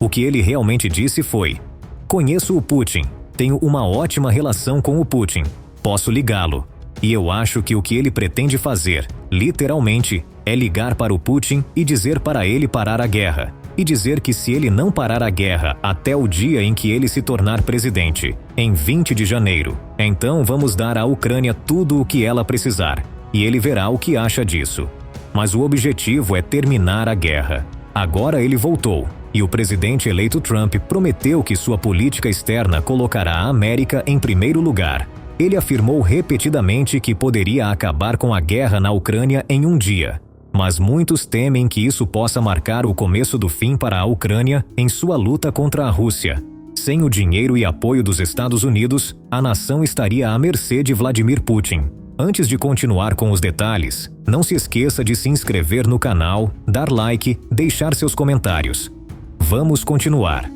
O que ele realmente disse foi: conheço o Putin, tenho uma ótima relação com o Putin, posso ligá-lo. E eu acho que o que ele pretende fazer, literalmente, é ligar para o Putin e dizer para ele parar a guerra. E dizer que se ele não parar a guerra até o dia em que ele se tornar presidente, em 20 de janeiro, então vamos dar à Ucrânia tudo o que ela precisar. E ele verá o que acha disso. Mas o objetivo é terminar a guerra. Agora ele voltou, e o presidente eleito Trump prometeu que sua política externa colocará a América em primeiro lugar. Ele afirmou repetidamente que poderia acabar com a guerra na Ucrânia em um dia. Mas muitos temem que isso possa marcar o começo do fim para a Ucrânia em sua luta contra a Rússia. Sem o dinheiro e apoio dos Estados Unidos, a nação estaria à mercê de Vladimir Putin. Antes de continuar com os detalhes, não se esqueça de se inscrever no canal, dar like, deixar seus comentários. Vamos continuar.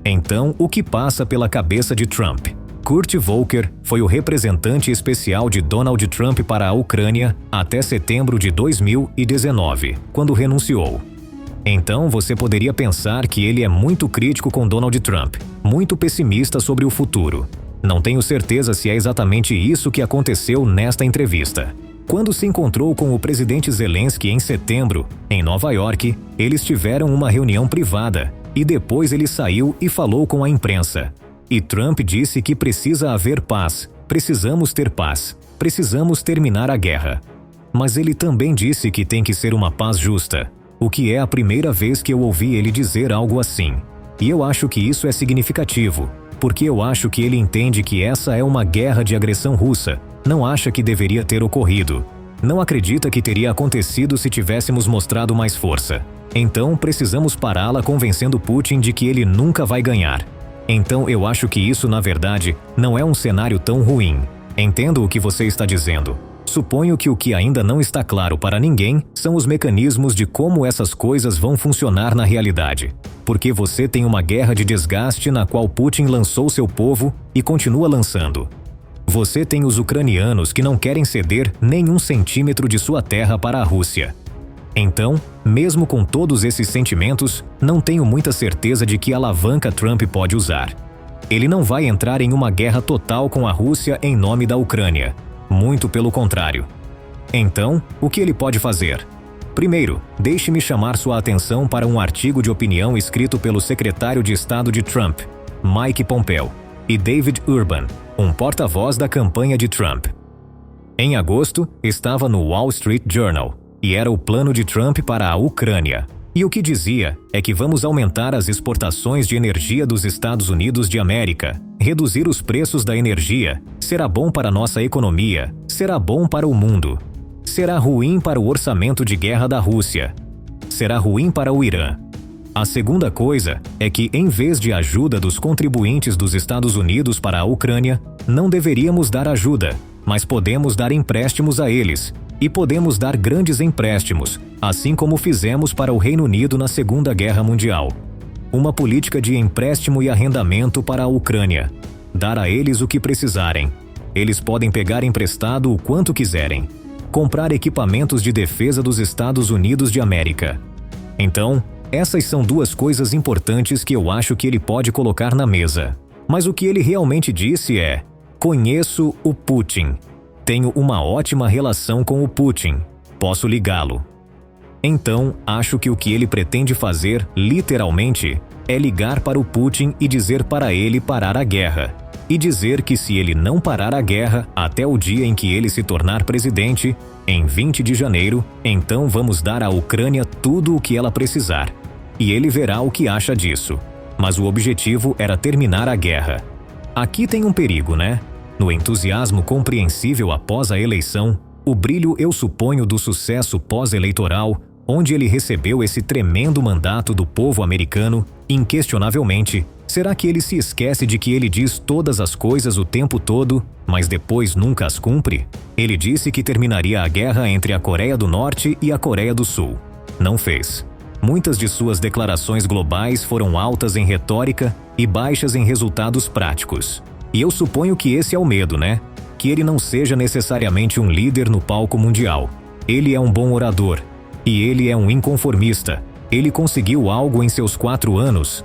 Então, o que passa pela cabeça de Trump? Kurt Volker foi o representante especial de Donald Trump para a Ucrânia até setembro de 2019, quando renunciou. Então você poderia pensar que ele é muito crítico com Donald Trump, muito pessimista sobre o futuro. Não tenho certeza se é exatamente isso que aconteceu nesta entrevista. Quando se encontrou com o presidente Zelensky em setembro, em Nova York, eles tiveram uma reunião privada e depois ele saiu e falou com a imprensa. E Trump disse que precisa haver paz, precisamos ter paz, precisamos terminar a guerra. Mas ele também disse que tem que ser uma paz justa, o que é a primeira vez que eu ouvi ele dizer algo assim. E eu acho que isso é significativo, porque eu acho que ele entende que essa é uma guerra de agressão russa, não acha que deveria ter ocorrido. Não acredita que teria acontecido se tivéssemos mostrado mais força. Então precisamos pará-la convencendo Putin de que ele nunca vai ganhar. Então eu acho que isso, na verdade, não é um cenário tão ruim. Entendo o que você está dizendo. Suponho que o que ainda não está claro para ninguém são os mecanismos de como essas coisas vão funcionar na realidade. Porque você tem uma guerra de desgaste na qual Putin lançou seu povo e continua lançando. Você tem os ucranianos que não querem ceder nem 1 centímetro de sua terra para a Rússia. Então, mesmo com todos esses sentimentos, não tenho muita certeza de que alavanca Trump pode usar. Ele não vai entrar em uma guerra total com a Rússia em nome da Ucrânia. Muito pelo contrário. Então, o que ele pode fazer? Primeiro, deixe-me chamar sua atenção para um artigo de opinião escrito pelo secretário de Estado de Trump, Mike Pompeo, e David Urban, um porta-voz da campanha de Trump. Em agosto, estava no Wall Street Journal, e era o plano de Trump para a Ucrânia. E o que dizia é que vamos aumentar as exportações de energia dos Estados Unidos de América, reduzir os preços da energia, será bom para nossa economia, será bom para o mundo. Será ruim para o orçamento de guerra da Rússia. Será ruim para o Irã. A segunda coisa é que, em vez de ajuda dos contribuintes dos Estados Unidos para a Ucrânia, não deveríamos dar ajuda, mas podemos dar empréstimos a eles. E podemos dar grandes empréstimos, assim como fizemos para o Reino Unido na Segunda Guerra Mundial. Uma política de empréstimo e arrendamento para a Ucrânia. Dar a eles o que precisarem. Eles podem pegar emprestado o quanto quiserem. Comprar equipamentos de defesa dos Estados Unidos de América. Então, essas são 2 coisas importantes que eu acho que ele pode colocar na mesa. Mas o que ele realmente disse é: conheço o Putin. Tenho uma ótima relação com o Putin. Posso ligá-lo. Então, acho que o que ele pretende fazer, literalmente, é ligar para o Putin e dizer para ele parar a guerra. E dizer que se ele não parar a guerra até o dia em que ele se tornar presidente, em 20 de janeiro, então vamos dar à Ucrânia tudo o que ela precisar. E ele verá o que acha disso. Mas o objetivo era terminar a guerra. Aqui tem um perigo, né? No entusiasmo compreensível após a eleição, o brilho, eu suponho, do sucesso pós-eleitoral, onde ele recebeu esse tremendo mandato do povo americano, inquestionavelmente, será que ele se esquece de que ele diz todas as coisas o tempo todo, mas depois nunca as cumpre? Ele disse que terminaria a guerra entre a Coreia do Norte e a Coreia do Sul. Não fez. Muitas de suas declarações globais foram altas em retórica e baixas em resultados práticos. E eu suponho que esse é o medo, né? Que ele não seja necessariamente um líder no palco mundial. Ele é um bom orador. E ele é um inconformista. Ele conseguiu algo em seus 4 anos,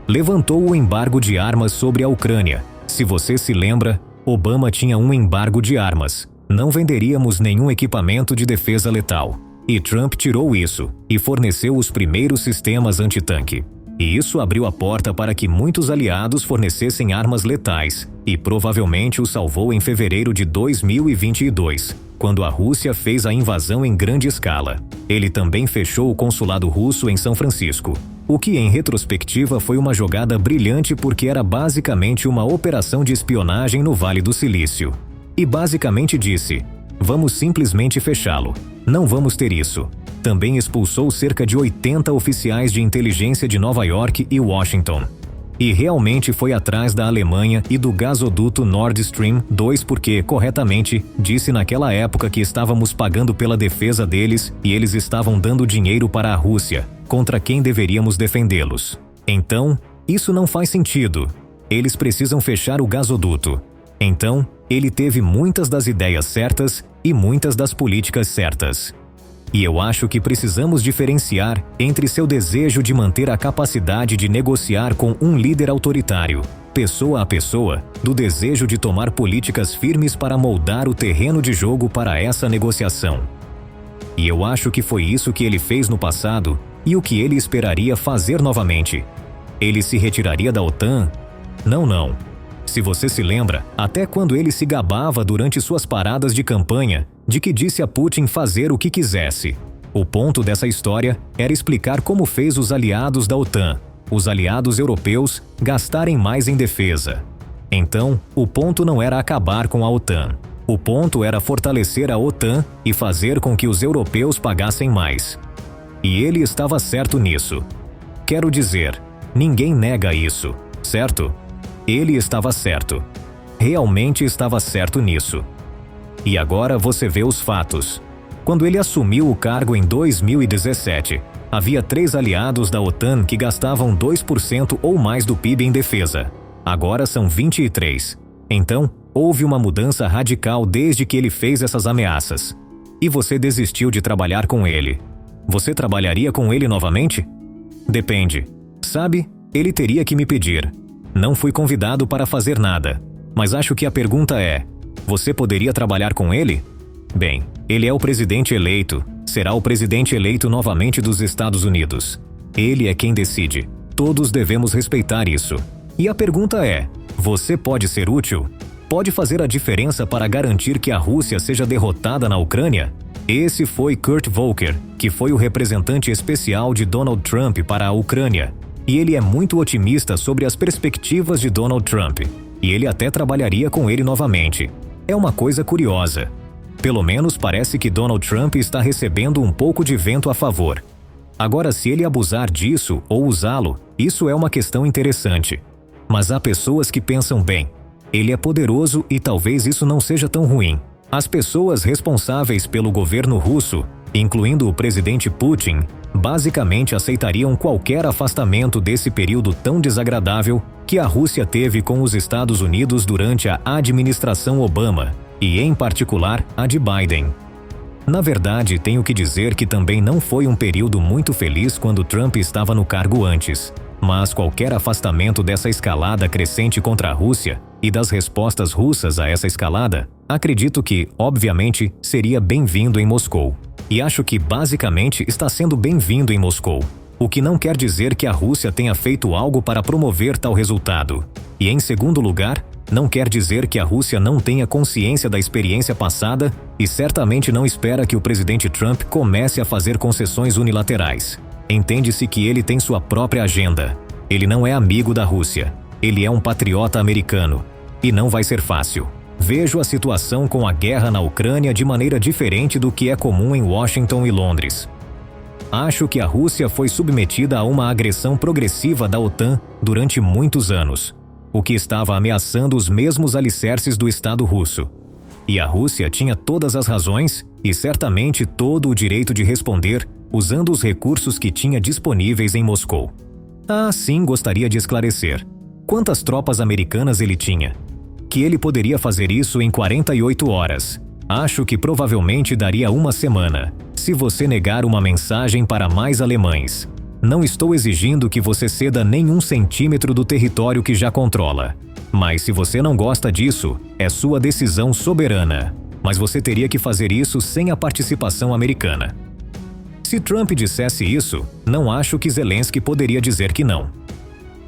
Levantou o embargo de armas sobre a Ucrânia. Se você se lembra, Obama tinha um embargo de armas. Não venderíamos nenhum equipamento de defesa letal. E Trump tirou isso e forneceu os primeiros sistemas antitanque. E isso abriu a porta para que muitos aliados fornecessem armas letais, e provavelmente o salvou em fevereiro de 2022, quando a Rússia fez a invasão em grande escala. Ele também fechou o consulado russo em São Francisco, o que em retrospectiva foi uma jogada brilhante porque era basicamente uma operação de espionagem no Vale do Silício. E basicamente disse: vamos simplesmente fechá-lo. Não vamos ter isso. Também expulsou cerca de 80 oficiais de inteligência de Nova York e Washington. E realmente foi atrás da Alemanha e do gasoduto Nord Stream 2 porque, corretamente, disse naquela época que estávamos pagando pela defesa deles e eles estavam dando dinheiro para a Rússia, contra quem deveríamos defendê-los. Então, isso não faz sentido. Eles precisam fechar o gasoduto. Então, ele teve muitas das ideias certas e muitas das políticas certas. E eu acho que precisamos diferenciar entre seu desejo de manter a capacidade de negociar com um líder autoritário, pessoa a pessoa, do desejo de tomar políticas firmes para moldar o terreno de jogo para essa negociação. E eu acho que foi isso que ele fez no passado e o que ele esperaria fazer novamente. Ele se retiraria da OTAN? Não. Se você se lembra, até quando ele se gabava durante suas paradas de campanha, de que disse a Putin fazer o que quisesse. O ponto dessa história era explicar como fez os aliados da OTAN, os aliados europeus, gastarem mais em defesa. Então, o ponto não era acabar com a OTAN. O ponto era fortalecer a OTAN e fazer com que os europeus pagassem mais. E ele estava certo nisso. Quero dizer, ninguém nega isso, certo? Ele estava certo. Realmente estava certo nisso. E agora você vê os fatos. Quando ele assumiu o cargo em 2017, havia 3 aliados da OTAN que gastavam 2% ou mais do PIB em defesa. Agora são 23. Então, houve uma mudança radical desde que ele fez essas ameaças. E você desistiu de trabalhar com ele. Você trabalharia com ele novamente? Depende. Sabe, ele teria que me pedir. Não fui convidado para fazer nada. Mas acho que a pergunta é: você poderia trabalhar com ele? Bem, ele é o presidente eleito. Será o presidente eleito novamente dos Estados Unidos. Ele é quem decide. Todos devemos respeitar isso. E a pergunta é: você pode ser útil? Pode fazer a diferença para garantir que a Rússia seja derrotada na Ucrânia? Esse foi Kurt Volker, que foi o representante especial de Donald Trump para a Ucrânia. E ele é muito otimista sobre as perspectivas de Donald Trump. E ele até trabalharia com ele novamente. É uma coisa curiosa. Pelo menos parece que Donald Trump está recebendo um pouco de vento a favor. Agora, se ele abusar disso ou usá-lo, isso é uma questão interessante. Mas há pessoas que pensam bem. Ele é poderoso e talvez isso não seja tão ruim. As pessoas responsáveis pelo governo russo, incluindo o presidente Putin, basicamente aceitariam qualquer afastamento desse período tão desagradável que a Rússia teve com os Estados Unidos durante a administração Obama, e em particular a de Biden. Na verdade, tenho que dizer que também não foi um período muito feliz quando Trump estava no cargo antes, mas qualquer afastamento dessa escalada crescente contra a Rússia e das respostas russas a essa escalada, acredito que, obviamente, seria bem-vindo em Moscou. E acho que, basicamente, está sendo bem-vindo em Moscou. O que não quer dizer que a Rússia tenha feito algo para promover tal resultado. E, em segundo lugar, não quer dizer que a Rússia não tenha consciência da experiência passada e certamente não espera que o presidente Trump comece a fazer concessões unilaterais. Entende-se que ele tem sua própria agenda. Ele não é amigo da Rússia. Ele é um patriota americano. E não vai ser fácil. Vejo a situação com a guerra na Ucrânia de maneira diferente do que é comum em Washington e Londres. Acho que a Rússia foi submetida a uma agressão progressiva da OTAN durante muitos anos, o que estava ameaçando os mesmos alicerces do Estado russo. E a Rússia tinha todas as razões e certamente todo o direito de responder usando os recursos que tinha disponíveis em Moscou. Sim, gostaria de esclarecer. Quantas tropas americanas ele tinha? Que ele poderia fazer isso em 48 horas. Acho que provavelmente daria uma semana, se você negar uma mensagem para mais alemães. Não estou exigindo que você ceda nenhum centímetro do território que já controla. Mas se você não gosta disso, é sua decisão soberana. Mas você teria que fazer isso sem a participação americana. Se Trump dissesse isso, não acho que Zelensky poderia dizer que não.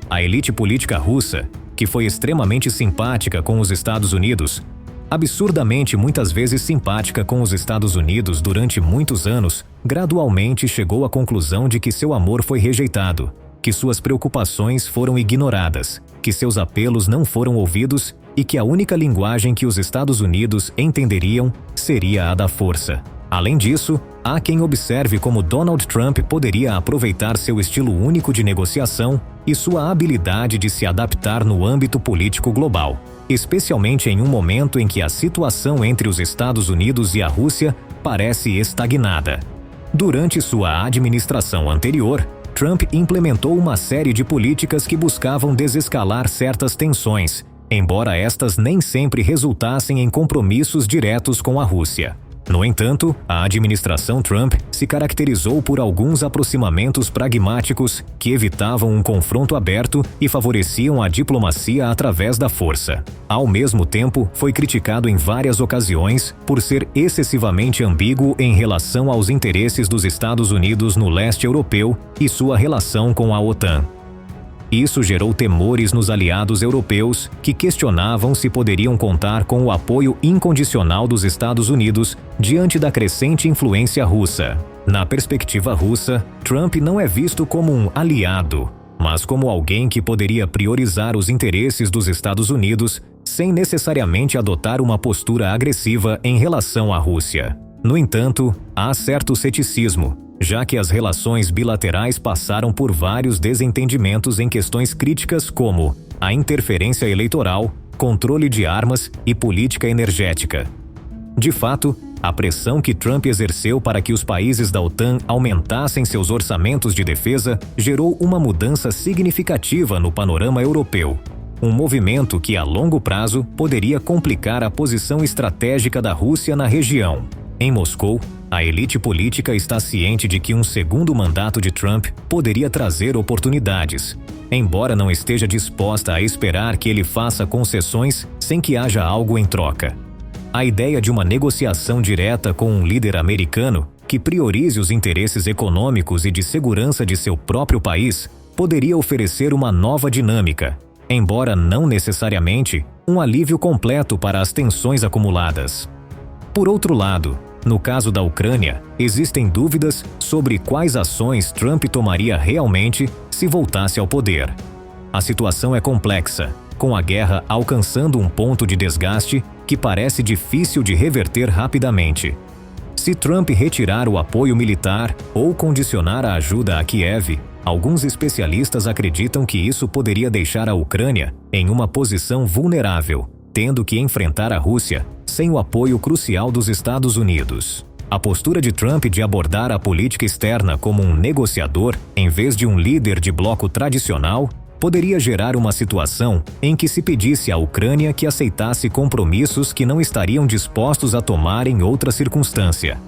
A elite política russa, que foi extremamente simpática com os Estados Unidos, absurdamente muitas vezes simpática com os Estados Unidos durante muitos anos, gradualmente chegou à conclusão de que seu amor foi rejeitado, que suas preocupações foram ignoradas, que seus apelos não foram ouvidos e que a única linguagem que os Estados Unidos entenderiam seria a da força. Além disso, há quem observe como Donald Trump poderia aproveitar seu estilo único de negociação e sua habilidade de se adaptar no âmbito político global, especialmente em um momento em que a situação entre os Estados Unidos e a Rússia parece estagnada. Durante sua administração anterior, Trump implementou uma série de políticas que buscavam desescalar certas tensões, embora estas nem sempre resultassem em compromissos diretos com a Rússia. No entanto, a administração Trump se caracterizou por alguns aproximamentos pragmáticos que evitavam um confronto aberto e favoreciam a diplomacia através da força. Ao mesmo tempo, foi criticado em várias ocasiões por ser excessivamente ambíguo em relação aos interesses dos Estados Unidos no leste europeu e sua relação com a OTAN. Isso gerou temores nos aliados europeus, que questionavam se poderiam contar com o apoio incondicional dos Estados Unidos diante da crescente influência russa. Na perspectiva russa, Trump não é visto como um aliado, mas como alguém que poderia priorizar os interesses dos Estados Unidos sem necessariamente adotar uma postura agressiva em relação à Rússia. No entanto, há certo ceticismo, já que as relações bilaterais passaram por vários desentendimentos em questões críticas como a interferência eleitoral, controle de armas e política energética. De fato, a pressão que Trump exerceu para que os países da OTAN aumentassem seus orçamentos de defesa gerou uma mudança significativa no panorama europeu. Um movimento que, a longo prazo, poderia complicar a posição estratégica da Rússia na região. Em Moscou, a elite política está ciente de que um segundo mandato de Trump poderia trazer oportunidades, embora não esteja disposta a esperar que ele faça concessões sem que haja algo em troca. A ideia de uma negociação direta com um líder americano que priorize os interesses econômicos e de segurança de seu próprio país poderia oferecer uma nova dinâmica, embora não necessariamente um alívio completo para as tensões acumuladas. Por outro lado, no caso da Ucrânia, existem dúvidas sobre quais ações Trump tomaria realmente se voltasse ao poder. A situação é complexa, com a guerra alcançando um ponto de desgaste que parece difícil de reverter rapidamente. Se Trump retirar o apoio militar ou condicionar a ajuda a Kiev, alguns especialistas acreditam que isso poderia deixar a Ucrânia em uma posição vulnerável, tendo que enfrentar a Rússia sem o apoio crucial dos Estados Unidos. A postura de Trump de abordar a política externa como um negociador, em vez de um líder de bloco tradicional, poderia gerar uma situação em que se pedisse à Ucrânia que aceitasse compromissos que não estariam dispostos a tomar em outra circunstância.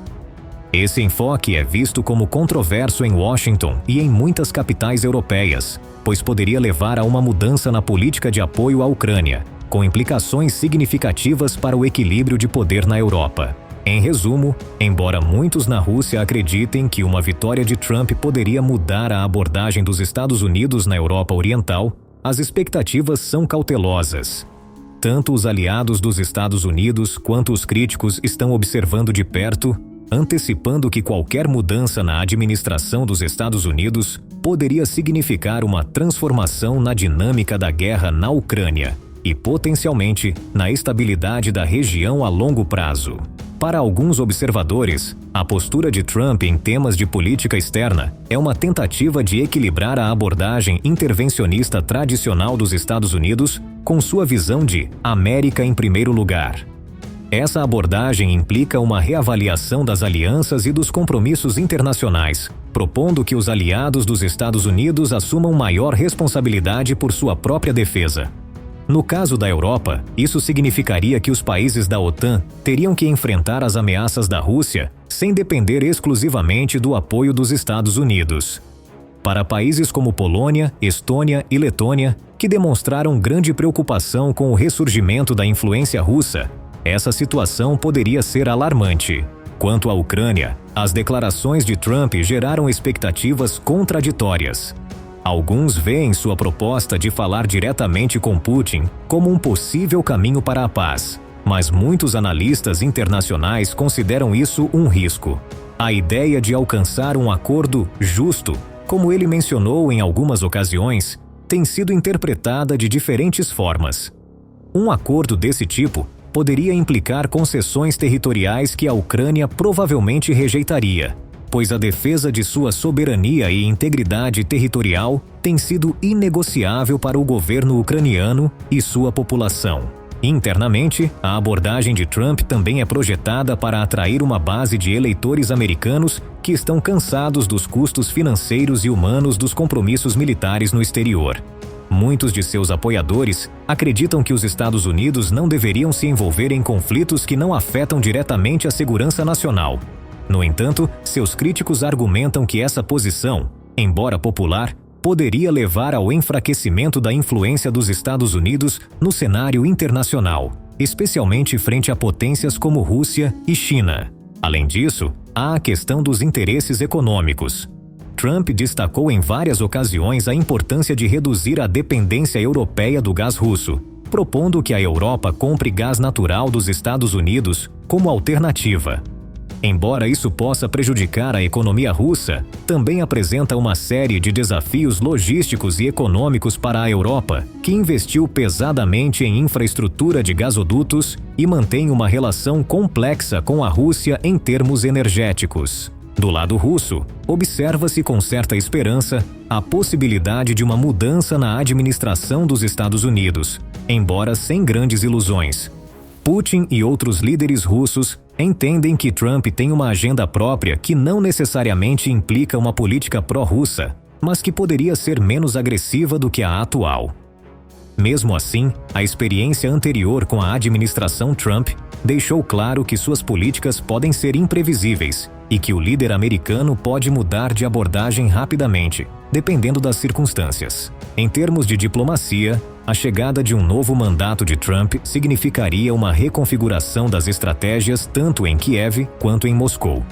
Esse enfoque é visto como controverso em Washington e em muitas capitais europeias, pois poderia levar a uma mudança na política de apoio à Ucrânia, com implicações significativas para o equilíbrio de poder na Europa. Em resumo, embora muitos na Rússia acreditem que uma vitória de Trump poderia mudar a abordagem dos Estados Unidos na Europa Oriental, as expectativas são cautelosas. Tanto os aliados dos Estados Unidos quanto os críticos estão observando de perto, antecipando que qualquer mudança na administração dos Estados Unidos poderia significar uma transformação na dinâmica da guerra na Ucrânia e, potencialmente, na estabilidade da região a longo prazo. Para alguns observadores, a postura de Trump em temas de política externa é uma tentativa de equilibrar a abordagem intervencionista tradicional dos Estados Unidos com sua visão de América em primeiro lugar. Essa abordagem implica uma reavaliação das alianças e dos compromissos internacionais, propondo que os aliados dos Estados Unidos assumam maior responsabilidade por sua própria defesa. No caso da Europa, isso significaria que os países da OTAN teriam que enfrentar as ameaças da Rússia sem depender exclusivamente do apoio dos Estados Unidos. Para países como Polônia, Estônia e Letônia, que demonstraram grande preocupação com o ressurgimento da influência russa, essa situação poderia ser alarmante. Quanto à Ucrânia, as declarações de Trump geraram expectativas contraditórias. Alguns veem sua proposta de falar diretamente com Putin como um possível caminho para a paz, mas muitos analistas internacionais consideram isso um risco. A ideia de alcançar um acordo justo, como ele mencionou em algumas ocasiões, tem sido interpretada de diferentes formas. Um acordo desse tipo poderia implicar concessões territoriais que a Ucrânia provavelmente rejeitaria, pois a defesa de sua soberania e integridade territorial tem sido inegociável para o governo ucraniano e sua população. Internamente, a abordagem de Trump também é projetada para atrair uma base de eleitores americanos que estão cansados dos custos financeiros e humanos dos compromissos militares no exterior. Muitos de seus apoiadores acreditam que os Estados Unidos não deveriam se envolver em conflitos que não afetam diretamente a segurança nacional. No entanto, seus críticos argumentam que essa posição, embora popular, poderia levar ao enfraquecimento da influência dos Estados Unidos no cenário internacional, especialmente frente a potências como Rússia e China. Além disso, há a questão dos interesses econômicos. Trump destacou em várias ocasiões a importância de reduzir a dependência europeia do gás russo, propondo que a Europa compre gás natural dos Estados Unidos como alternativa. Embora isso possa prejudicar a economia russa, também apresenta uma série de desafios logísticos e econômicos para a Europa, que investiu pesadamente em infraestrutura de gasodutos e mantém uma relação complexa com a Rússia em termos energéticos. Do lado russo, observa-se com certa esperança a possibilidade de uma mudança na administração dos Estados Unidos, embora sem grandes ilusões. Putin e outros líderes russos entendem que Trump tem uma agenda própria que não necessariamente implica uma política pró-russa, mas que poderia ser menos agressiva do que a atual. Mesmo assim, a experiência anterior com a administração Trump deixou claro que suas políticas podem ser imprevisíveis e que o líder americano pode mudar de abordagem rapidamente, dependendo das circunstâncias. Em termos de diplomacia, a chegada de um novo mandato de Trump significaria uma reconfiguração das estratégias tanto em Kiev quanto em Moscou.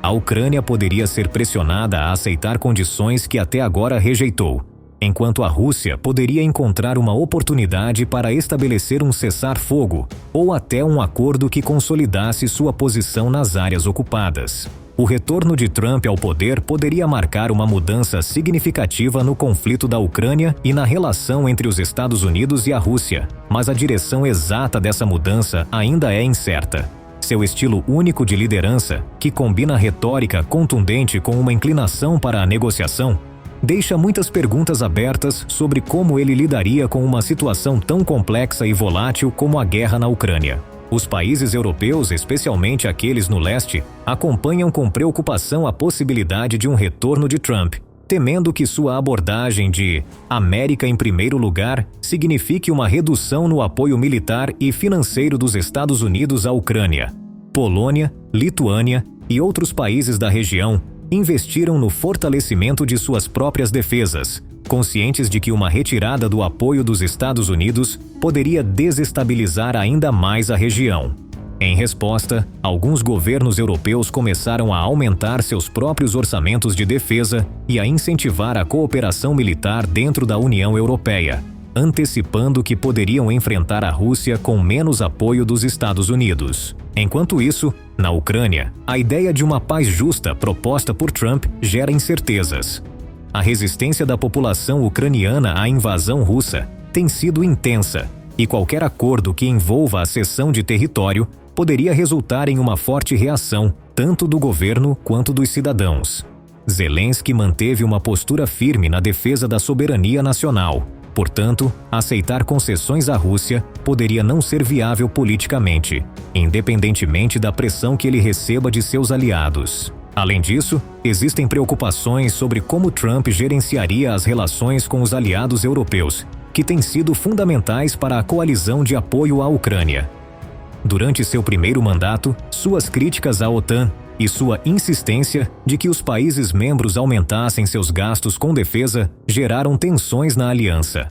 A Ucrânia poderia ser pressionada a aceitar condições que até agora rejeitou, enquanto a Rússia poderia encontrar uma oportunidade para estabelecer um cessar-fogo ou até um acordo que consolidasse sua posição nas áreas ocupadas. O retorno de Trump ao poder poderia marcar uma mudança significativa no conflito da Ucrânia e na relação entre os Estados Unidos e a Rússia, mas a direção exata dessa mudança ainda é incerta. Seu estilo único de liderança, que combina retórica contundente com uma inclinação para a negociação, deixa muitas perguntas abertas sobre como ele lidaria com uma situação tão complexa e volátil como a guerra na Ucrânia. Os países europeus, especialmente aqueles no leste, acompanham com preocupação a possibilidade de um retorno de Trump, temendo que sua abordagem de América em primeiro lugar signifique uma redução no apoio militar e financeiro dos Estados Unidos à Ucrânia. Polônia, Lituânia e outros países da região investiram no fortalecimento de suas próprias defesas, conscientes de que uma retirada do apoio dos Estados Unidos poderia desestabilizar ainda mais a região. Em resposta, alguns governos europeus começaram a aumentar seus próprios orçamentos de defesa e a incentivar a cooperação militar dentro da União Europeia, antecipando que poderiam enfrentar a Rússia com menos apoio dos Estados Unidos. Enquanto isso, na Ucrânia, a ideia de uma paz justa proposta por Trump gera incertezas. A resistência da população ucraniana à invasão russa tem sido intensa, e qualquer acordo que envolva a cessão de território poderia resultar em uma forte reação, tanto do governo quanto dos cidadãos. Zelensky manteve uma postura firme na defesa da soberania nacional. Portanto, aceitar concessões à Rússia poderia não ser viável politicamente, independentemente da pressão que ele receba de seus aliados. Além disso, existem preocupações sobre como Trump gerenciaria as relações com os aliados europeus, que têm sido fundamentais para a coalizão de apoio à Ucrânia. Durante seu primeiro mandato, suas críticas à OTAN e sua insistência de que os países membros aumentassem seus gastos com defesa geraram tensões na aliança.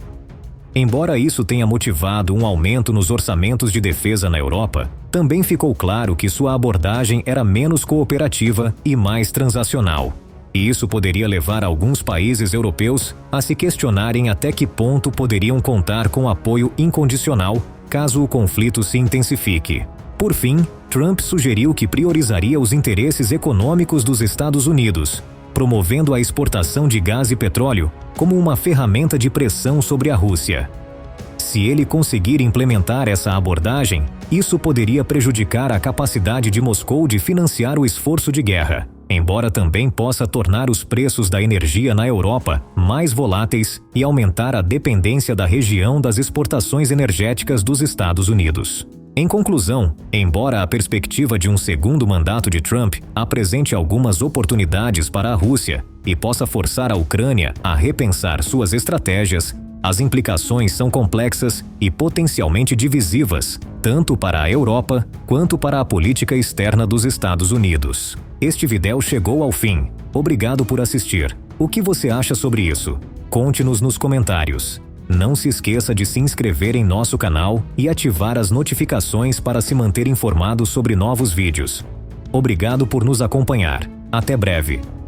Embora isso tenha motivado um aumento nos orçamentos de defesa na Europa, também ficou claro que sua abordagem era menos cooperativa e mais transacional. E isso poderia levar alguns países europeus a se questionarem até que ponto poderiam contar com apoio incondicional caso o conflito se intensifique. Por fim, Trump sugeriu que priorizaria os interesses econômicos dos Estados Unidos, promovendo a exportação de gás e petróleo como uma ferramenta de pressão sobre a Rússia. Se ele conseguir implementar essa abordagem, isso poderia prejudicar a capacidade de Moscou de financiar o esforço de guerra, embora também possa tornar os preços da energia na Europa mais voláteis e aumentar a dependência da região das exportações energéticas dos Estados Unidos. Em conclusão, embora a perspectiva de um segundo mandato de Trump apresente algumas oportunidades para a Rússia e possa forçar a Ucrânia a repensar suas estratégias, as implicações são complexas e potencialmente divisivas, tanto para a Europa quanto para a política externa dos Estados Unidos. Este vídeo chegou ao fim. Obrigado por assistir. O que você acha sobre isso? Conte-nos nos comentários. Não se esqueça de se inscrever em nosso canal e ativar as notificações para se manter informado sobre novos vídeos. Obrigado por nos acompanhar. Até breve.